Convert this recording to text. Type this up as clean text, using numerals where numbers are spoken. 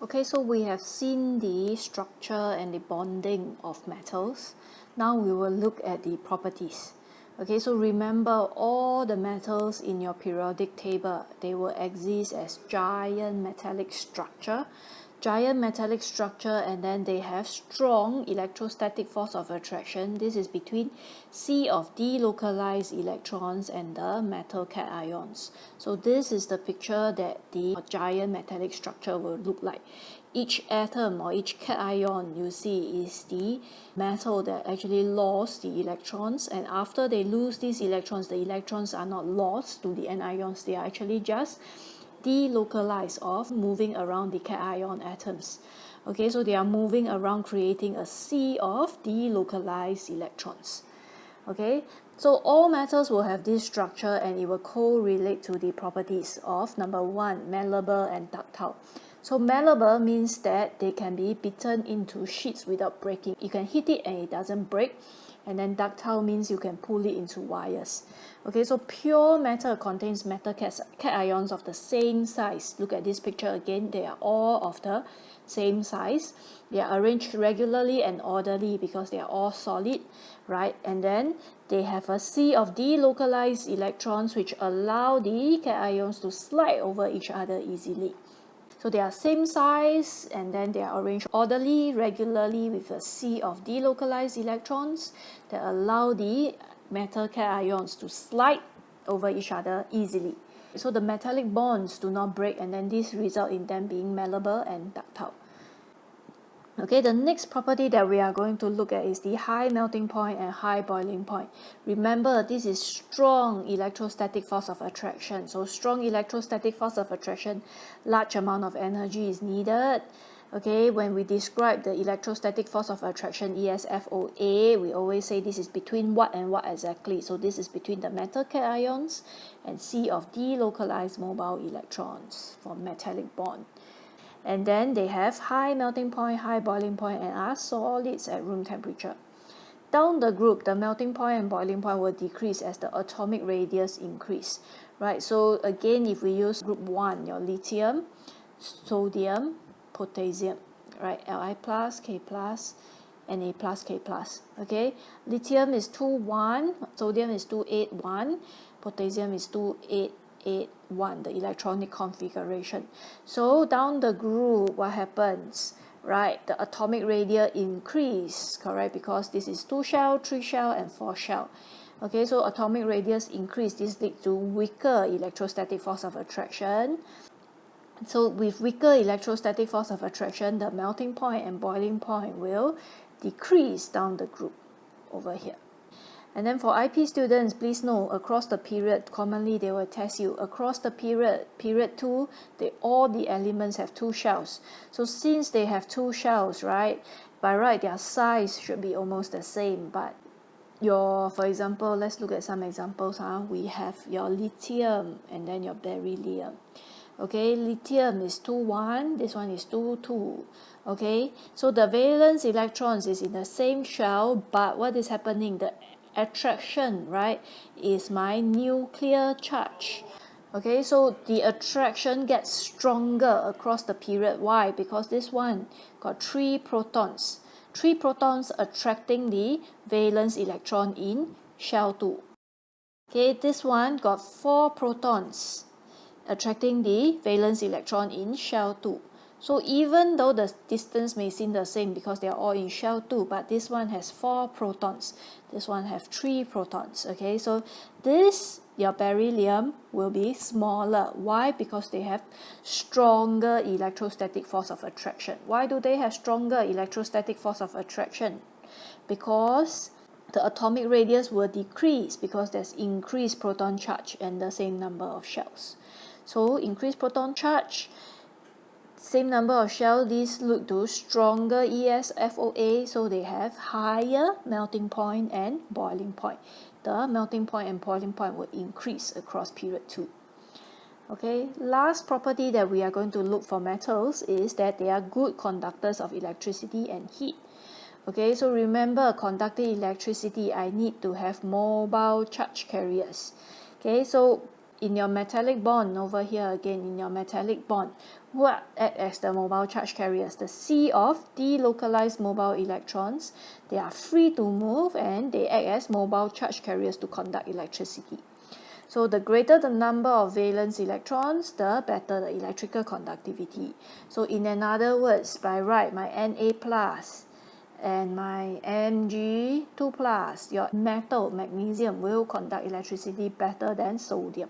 Okay, so we have seen the structure and the bonding of metals. Now we will look at the properties. Okay, so remember all the metals in your periodic table, they will exist as giant metallic structure. Giant metallic structure, and then they have strong electrostatic force of attraction. This is between C of delocalized electrons and the metal cations. So this is the picture that the giant metallic structure will look like. Each atom or each cation you see is the metal that actually lost the electrons, and after they lose these electrons, the electrons are not lost to the anions, they are actually just delocalized of moving around the cation atoms. Okay, so they are moving around creating a sea of delocalized electrons. Okay, so all metals will have this structure and it will correlate to the properties of number one, malleable and ductile. So malleable means that they can be beaten into sheets without breaking. You can hit it and it doesn't break. And then ductile means you can pull it into wires. Okay, so pure metal contains metal cations of the same size. Look at this picture again. They are all of the same size. They are arranged regularly and orderly because they are all solid, right? And then they have a sea of delocalized electrons which allow the cations to slide over each other easily. So they are same size, and then they are arranged orderly, regularly with a sea of delocalized electrons that allow the metal cations to slide over each other easily. So the metallic bonds do not break, and then this result in them being malleable and ductile. Okay, the next property that we are going to look at is the high melting point and high boiling point. Remember, this is strong electrostatic force of attraction. So strong electrostatic force of attraction, large amount of energy is needed. Okay, when we describe the electrostatic force of attraction, ESFOA, we always say this is between what and what exactly. So this is between the metal cations and sea of delocalized mobile electrons for metallic bond. And then they have high melting point, high boiling point, and are solids at room temperature. Down the group, the melting point and boiling point will decrease as the atomic radius increase, right? So again, if we use group 1, your lithium, sodium, potassium, right? Li plus, K plus, Na plus, K plus, okay? Lithium is 2,1, sodium is 2,8,1, potassium is 2,8,8,1, the electronic configuration. So down the group, what happens? Right, the atomic radius increase, correct? Because this is 2 shell, 3 shell, and 4 shell. Okay, so atomic radius increase, this leads to weaker electrostatic force of attraction. So with weaker electrostatic force of attraction, the melting point and boiling point will decrease down the group over here. And then for IP students, please know, across the period, commonly they will test you, across the period 2, all the elements have 2 shells. So since they have 2 shells, right, by right, their size should be almost the same. But for example, let's look at some examples. We have your lithium and then your beryllium. Okay, lithium is 2,1, this one is 2,2. Okay, so the valence electrons is in the same shell, but what is happening? The attraction, right, is my nuclear charge. Okay, so the attraction gets stronger across the period. Why? Because this one got 3 protons. 3 protons attracting the valence electron in shell 2. Okay, this one got 4 protons attracting the valence electron in shell 2. So even though the distance may seem the same because they are all in shell 2, but this one has 4 protons, this one have 3 protons. Okay, so your beryllium will be smaller. Why? Because they have stronger electrostatic force of attraction. Why do they have stronger electrostatic force of attraction? Because the atomic radius will decrease because there's increased proton charge and the same number of shells. So increased proton charge, same number of shells, these lead to stronger ESFOA, so they have higher melting point and boiling point. The melting point and boiling point will increase across period 2. Okay, last property that we are going to look for metals is that they are good conductors of electricity and heat. Okay, so remember, conducting electricity, I need to have mobile charge carriers. Okay, so in your metallic bond over here again, in your metallic bond, what act as the mobile charge carriers? The C of delocalized mobile electrons. They are free to move and they act as mobile charge carriers to conduct electricity. So the greater the number of valence electrons, the better the electrical conductivity. So in another words, by right, my Na plus and my Mg2 plus, your metal, magnesium, will conduct electricity better than sodium.